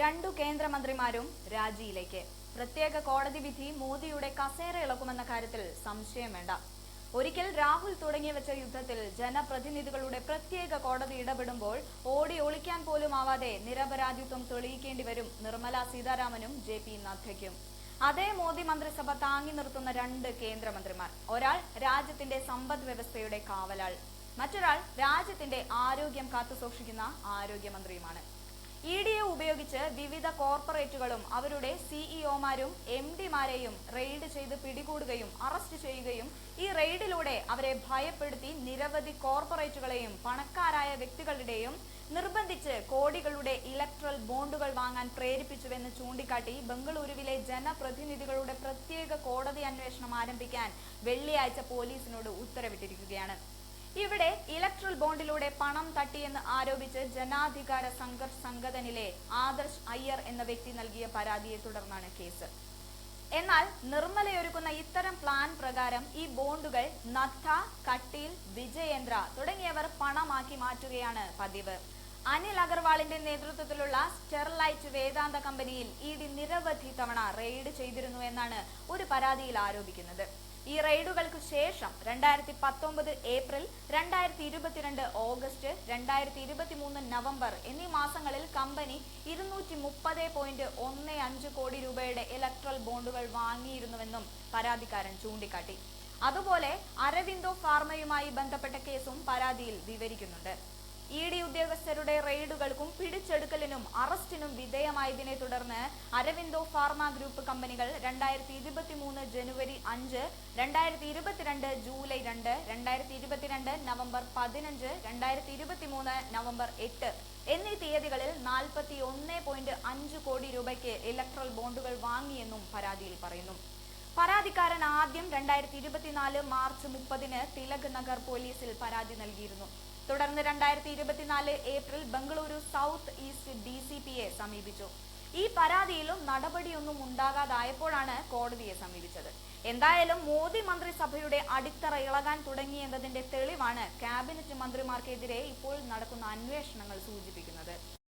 രണ്ടു കേന്ദ്രമന്ത്രിമാരും രാജിയിലേക്ക്. പ്രത്യേക കോടതി വിധി മോദിയുടെ കസേര ഇളക്കുമെന്ന കാര്യത്തിൽ സംശയം വേണ്ട. ഒരിക്കൽ രാഹുൽ തുടങ്ങിവെച്ച യുദ്ധത്തിൽ ജനപ്രതിനിധികളുടെ പ്രത്യേക കോടതി ഇടപെടുമ്പോൾ ഓടി ഒളിക്കാൻ പോലും ആവാതെ നിരപരാധിത്വം തെളിയിക്കേണ്ടി വരും നിർമ്മല സീതാരാമനും JP നദ്ദയ്ക്കും. അതേ മോദി മന്ത്രിസഭ താങ്ങി നിർത്തുന്ന രണ്ട് കേന്ദ്രമന്ത്രിമാർ. ഒരാൾ രാജ്യത്തിന്റെ സമ്പദ് വ്യവസ്ഥയുടെ കാവലാൾ, മറ്റൊരാൾ രാജ്യത്തിന്റെ ആരോഗ്യം കാത്തുസൂക്ഷിക്കുന്ന ആരോഗ്യമന്ത്രിയുമാണ്. ED ഉപയോഗിച്ച് വിവിധ കോർപ്പറേറ്റുകളും അവരുടെ CEOമാരും MDമാരെയും റെയ്ഡ് ചെയ്ത് പിടികൂടുകയും അറസ്റ്റ് ചെയ്യുകയും ഈ റെയ്ഡിലൂടെ അവരെ ഭയപ്പെടുത്തി നിരവധി കോർപ്പറേറ്റുകളെയും പണക്കാരായ വ്യക്തികളുടെയും നിർബന്ധിച്ച് കോടികളുടെ ഇലക്ട്രൽ ബോണ്ടുകൾ വാങ്ങാൻ പ്രേരിപ്പിച്ചുവെന്ന് ചൂണ്ടിക്കാട്ടി ബംഗളൂരുവിലെ ജനപ്രതിനിധികളുടെ പ്രത്യേക കോടതി അന്വേഷണം ആരംഭിക്കാൻ വെള്ളിയാഴ്ച പോലീസിനോട് ഉത്തരവിട്ടിരിക്കുകയാണ്. ഇവിടെ ഇലക്ട്രൽ ബോണ്ടിലൂടെ പണം തട്ടിയെന്ന് ആരോപിച്ച് ജനാധികാര സംഘർഷ് സംഘടനയിലെ ആദർശ് അയ്യർ എന്ന വ്യക്തി നൽകിയ പരാതിയെ തുടർന്നാണ് കേസ്. എന്നാൽ നിർമ്മലയൊരുക്കുന്ന ഇത്തരം പ്ലാൻ പ്രകാരം ഈ ബോണ്ടുകൾ നദ്ദ, കട്ടീൽ, വിജയേന്ദ്ര തുടങ്ങിയവർ പണമാക്കി മാറ്റുകയാണ് പതിവ്. അനിൽ അഗർവാളിന്റെ നേതൃത്വത്തിലുള്ള സ്റ്റെർലൈറ്റ് വേദാന്ത കമ്പനിയിൽ ED നിരവധി തവണ റെയ്ഡ് ചെയ്തിരുന്നു എന്നാണ് ഒരു പരാതിയിൽ ആരോപിക്കുന്നത്. ഈ റെയ്ഡുകൾക്ക് ശേഷം 2019 ഏപ്രിൽ, 2022 ഓഗസ്റ്റ്, 2023 നവംബർ എന്നീ മാസങ്ങളിൽ കമ്പനി 230.15 കോടി രൂപയുടെ ഇലക്ട്രൽ ബോണ്ടുകൾ വാങ്ങിയിരുന്നുവെന്നും പരാതിക്കാരൻ ചൂണ്ടിക്കാട്ടി. അതുപോലെ അരവിന്ദോ ഫാർമയുമായി ബന്ധപ്പെട്ട കേസും പരാതിയിൽ വിവരിക്കുന്നുണ്ട്. ED ഉദ്യോഗസ്ഥരുടെ റെയ്ഡുകൾക്കും പിടിച്ചെടുക്കലിനും അറസ്റ്റിനും വിധേയമായതിനെ തുടർന്ന് അരവിന്ദോ ഫാർമ ഗ്രൂപ്പ് കമ്പനികൾ 2023 ജനുവരി 5, 2022 ജൂലൈ 2, 2022 നവംബർ 15, 2023 നവംബർ 8 എന്നീ തീയതികളിൽ 41.5 കോടി രൂപയ്ക്ക് ഇലക്ട്രൽ ബോണ്ടുകൾ വാങ്ങിയെന്നും പരാതിയിൽ പറയുന്നു. പരാതിക്കാരൻ ആദ്യം 2024 മാർച്ച് 30 തിലക് നഗർ പോലീസിൽ പരാതി നൽകിയിരുന്നു. തുടർന്ന് 2024 ഏപ്രിൽ ബംഗളൂരു സൗത്ത് ഈസ്റ്റ് DCPയെ സമീപിച്ചു. ഈ പരാതിയിലും നടപടിയൊന്നും ഉണ്ടാകാതായപ്പോഴാണ് കോടതിയെ സമീപിച്ചത്. എന്തായാലും മോദി മന്ത്രിസഭയുടെ അടിത്തറ ഇളകാൻ തുടങ്ങിയെന്നതിന്റെ തെളിവാണ് ക്യാബിനറ്റ് മന്ത്രിമാർക്കെതിരെ ഇപ്പോൾ നടക്കുന്ന അന്വേഷണങ്ങൾ സൂചിപ്പിക്കുന്നത്.